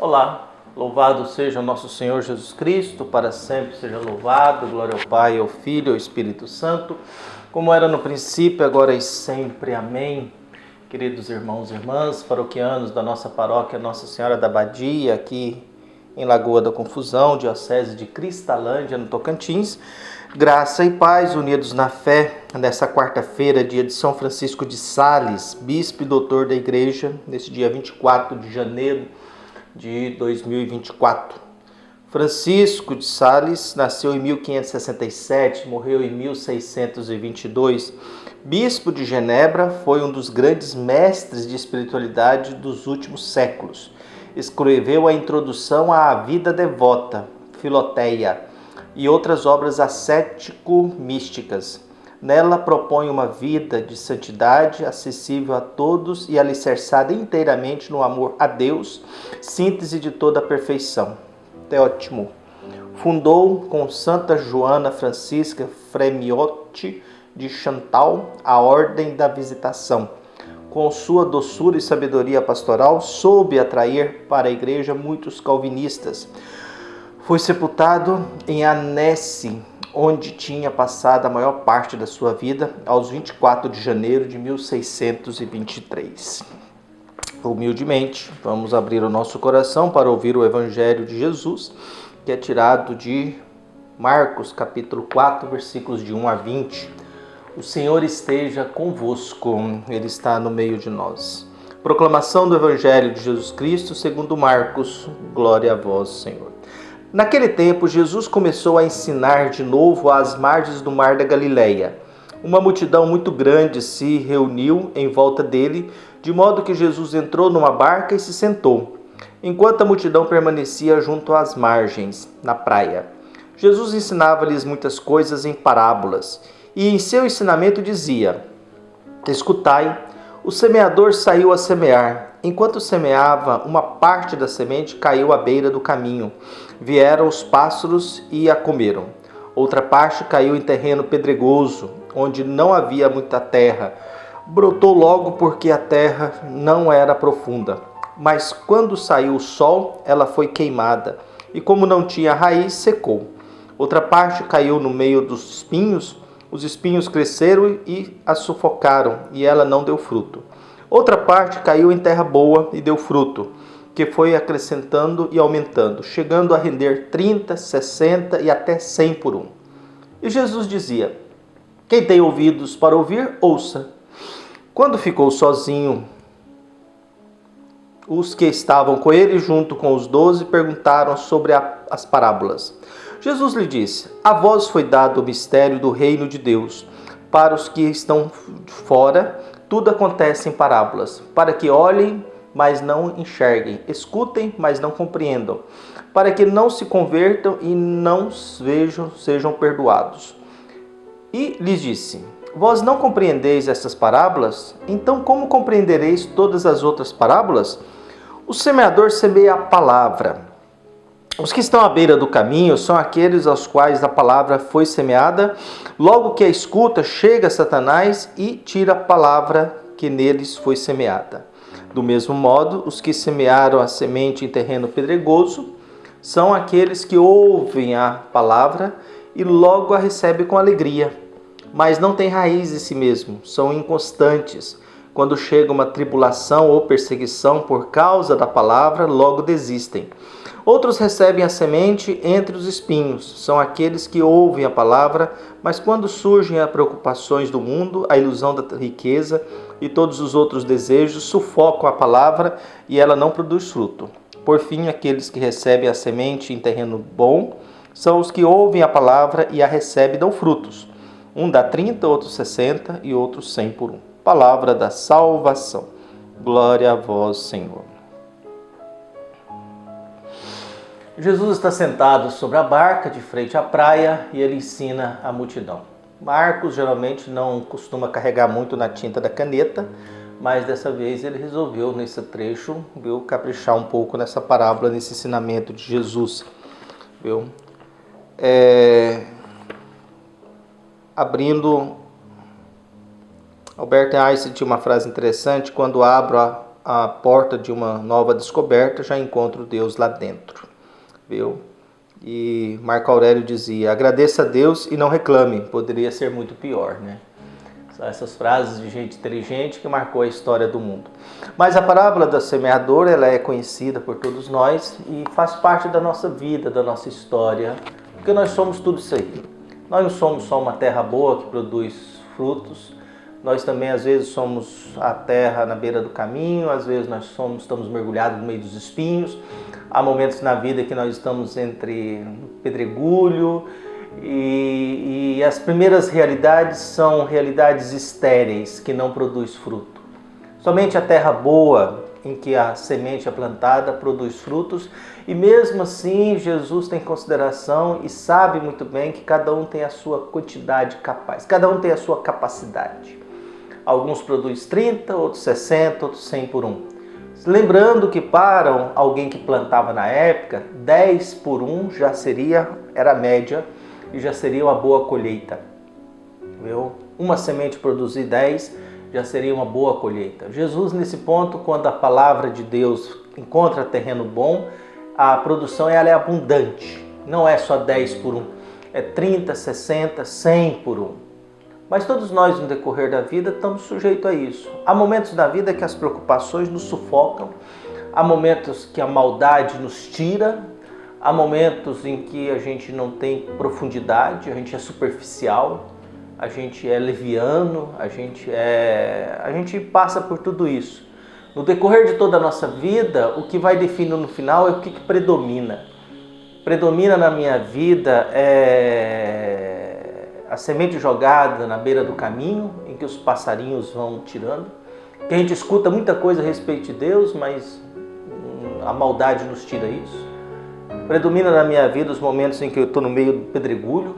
Olá, louvado seja o nosso Senhor Jesus Cristo, para sempre seja louvado, glória ao Pai, ao Filho e ao Espírito Santo, como era no princípio, agora e sempre. Amém. Queridos irmãos e irmãs, paroquianos da nossa paróquia Nossa Senhora da Abadia, aqui em Lagoa da Confusão, diocese de Cristalândia, no Tocantins, graça e paz unidos na fé, nessa quarta-feira, dia de São Francisco de Sales, bispo e doutor da Igreja, nesse dia 24 de janeiro de 2024. Francisco de Sales nasceu em 1567, morreu em 1622. Bispo de Genebra, foi um dos grandes mestres de espiritualidade dos últimos séculos. Escreveu a introdução à vida devota, Filoteia, e outras obras ascético-místicas. Nela propõe uma vida de santidade, acessível a todos e alicerçada inteiramente no amor a Deus, síntese de toda a perfeição. Teótimo. Fundou com Santa Joana Francisca Fremiotti de Chantal a Ordem da Visitação. Com sua doçura e sabedoria pastoral, soube atrair para a Igreja muitos calvinistas. Foi sepultado em Annecy, onde tinha passado a maior parte da sua vida, aos 24 de janeiro de 1623. Humildemente, vamos abrir o nosso coração para ouvir o Evangelho de Jesus, que é tirado de Marcos, capítulo 4, versículos de 1 a 20. O Senhor esteja convosco, Ele está no meio de nós. Proclamação do Evangelho de Jesus Cristo segundo Marcos. Glória a vós, Senhor. Naquele tempo, Jesus começou a ensinar de novo às margens do mar da Galileia. Uma multidão muito grande se reuniu em volta dele, de modo que Jesus entrou numa barca e se sentou, enquanto a multidão permanecia junto às margens, na praia. Jesus ensinava-lhes muitas coisas em parábolas, e em seu ensinamento dizia: Escutai, o semeador saiu a semear. Enquanto semeava, uma parte da semente caiu à beira do caminho. Vieram os pássaros e a comeram. Outra parte caiu em terreno pedregoso, onde não havia muita terra. Brotou logo porque a terra não era profunda. Mas quando saiu o sol, ela foi queimada, e como não tinha raiz, secou. Outra parte caiu no meio dos espinhos. Os espinhos cresceram e a sufocaram, e ela não deu fruto. Outra parte caiu em terra boa e deu fruto, que foi acrescentando e aumentando, chegando a render 30, 60 e até 100 por um. E Jesus dizia: Quem tem ouvidos para ouvir, ouça. Quando ficou sozinho, os que estavam com ele, junto com os 12, perguntaram sobre as parábolas. Jesus lhe disse: A vós foi dado o mistério do reino de Deus. Para os que estão fora, tudo acontece em parábolas, para que olhem, mas não enxerguem, escutem, mas não compreendam, para que não se convertam e não vejam, sejam perdoados. E lhes disse: Vós não compreendeis essas parábolas? Então como compreendereis todas as outras parábolas? O semeador semeia a palavra. Os que estão à beira do caminho são aqueles aos quais a palavra foi semeada. Logo que a escuta, chega Satanás e tira a palavra que neles foi semeada. Do mesmo modo, os que semearam a semente em terreno pedregoso são aqueles que ouvem a palavra e logo a recebem com alegria, mas não têm raiz em si mesmo, são inconstantes. Quando chega uma tribulação ou perseguição por causa da palavra, logo desistem. Outros recebem a semente entre os espinhos. São aqueles que ouvem a palavra, mas quando surgem as preocupações do mundo, a ilusão da riqueza e todos os outros desejos, sufocam a palavra e ela não produz fruto. Por fim, aqueles que recebem a semente em terreno bom são os que ouvem a palavra e a recebem e dão frutos. Um dá 30, outro 60 e outro 100 por um. Palavra da salvação. Glória a vós, Senhor. Jesus está sentado sobre a barca, de frente à praia, e ele ensina a multidão. Marcos geralmente não costuma carregar muito na tinta da caneta, mas dessa vez ele resolveu, nesse trecho, caprichar um pouco nessa parábola, nesse ensinamento de Jesus. Abrindo, Albert Einstein tinha uma frase interessante: quando abro a porta de uma nova descoberta, já encontro Deus lá dentro, viu? E Marco Aurélio dizia: agradeça a Deus e não reclame, poderia ser muito pior, né? São essas frases de gente inteligente que marcou a história do mundo. Mas a parábola da semeadora, ela é conhecida por todos nós e faz parte da nossa vida, da nossa história, porque nós somos tudo isso aí. Nós não somos só uma terra boa que produz frutos, nós também às vezes somos a terra na beira do caminho, às vezes nós estamos mergulhados no meio dos espinhos, há momentos na vida que nós estamos entre pedregulho, e as primeiras realidades são realidades estéreis, que não produz fruto. Somente a terra boa, em que a semente é plantada, produz frutos, e mesmo assim Jesus tem consideração e sabe muito bem que cada um tem a sua quantidade capaz, cada um tem a sua capacidade. Alguns produzem 30, outros 60, outros 100 por um. Lembrando que para alguém que plantava na época, 10 por um já era a média, e já seria uma boa colheita. Viu? Uma semente produzir 10 já seria uma boa colheita. Jesus, nesse ponto, quando a palavra de Deus encontra terreno bom, a produção ela é abundante. Não é só 10 por um, é 30, 60, 100 por um. Mas todos nós, no decorrer da vida, estamos sujeitos a isso. Há momentos da vida que as preocupações nos sufocam, há momentos que a maldade nos tira, há momentos em que a gente não tem profundidade, a gente é superficial, a gente é leviano, a gente passa por tudo isso. No decorrer de toda a nossa vida, o que vai definindo no final é o que predomina. Predomina na minha vida a semente jogada na beira do caminho, em que os passarinhos vão tirando, que a gente escuta muita coisa a respeito de Deus, mas a maldade nos tira isso. Predomina na minha vida os momentos em que eu estou no meio do pedregulho,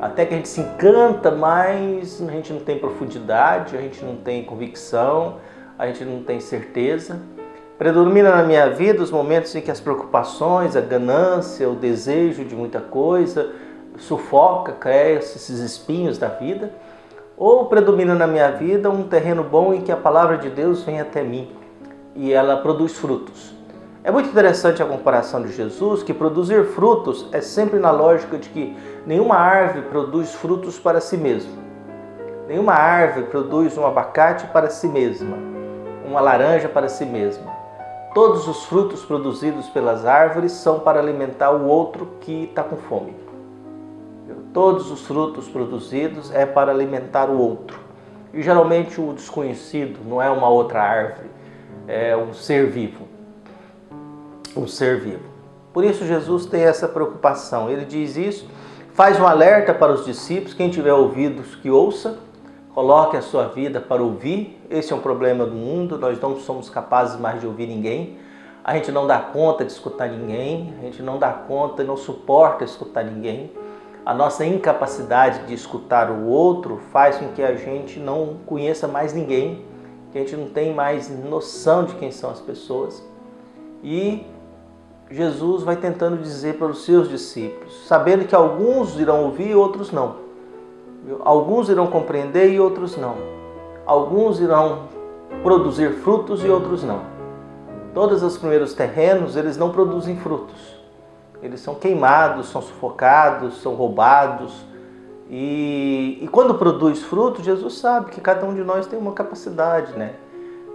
até que a gente se encanta, mas a gente não tem profundidade, a gente não tem convicção, a gente não tem certeza. Predomina na minha vida os momentos em que as preocupações, a ganância, o desejo de muita coisa sufoca, cresce esses espinhos da vida. Ou predomina na minha vida um terreno bom em que a palavra de Deus vem até mim e ela produz frutos. É muito interessante a comparação de Jesus, que produzir frutos é sempre na lógica de que nenhuma árvore produz frutos para si mesma. Nenhuma árvore produz um abacate para si mesma, uma laranja para si mesma. Todos os frutos produzidos pelas árvores são para alimentar o outro que está com fome. Todos os frutos produzidos é para alimentar o outro. E geralmente o desconhecido não é uma outra árvore, é um ser vivo. Um ser vivo. Por isso Jesus tem essa preocupação. Ele diz isso, faz um alerta para os discípulos, quem tiver ouvidos que ouça, coloque a sua vida para ouvir. Esse é um problema do mundo, nós não somos capazes mais de ouvir ninguém. A gente não dá conta de escutar ninguém, a gente não dá conta e não suporta escutar ninguém. A nossa incapacidade de escutar o outro faz com que a gente não conheça mais ninguém, que a gente não tem mais noção de quem são as pessoas. E Jesus vai tentando dizer para os seus discípulos, sabendo que alguns irão ouvir e outros não. Alguns irão compreender e outros não. Alguns irão produzir frutos e outros não. Todos os primeiros terrenos, eles não produzem frutos. Eles são queimados, são sufocados, são roubados. E quando produz frutos, Jesus sabe que cada um de nós tem uma capacidade, né?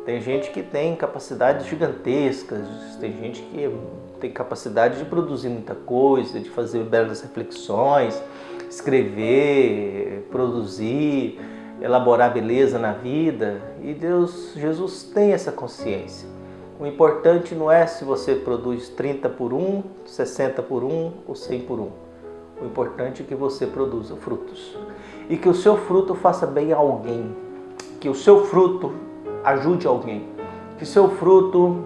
Tem gente que tem capacidades gigantescas, tem gente que tem capacidade de produzir muita coisa, de fazer belas reflexões, escrever, produzir, elaborar beleza na vida. E Jesus tem essa consciência. O importante não é se você produz 30 por 1, 60 por 1 ou 100 por 1. O importante é que você produza frutos. E que o seu fruto faça bem a alguém. Que o seu fruto ajude alguém. Que o seu fruto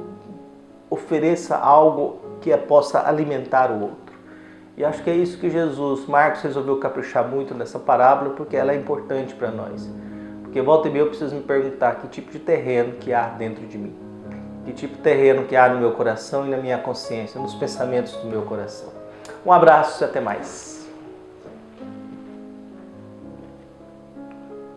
ofereça algo que possa alimentar o outro. E acho que é isso que Marcos resolveu caprichar muito nessa parábola, porque ela é importante para nós. Porque volta e meia eu preciso me perguntar que tipo de terreno que há dentro de mim. Que tipo de terreno que há no meu coração e na minha consciência, nos pensamentos do meu coração. Um abraço e até mais.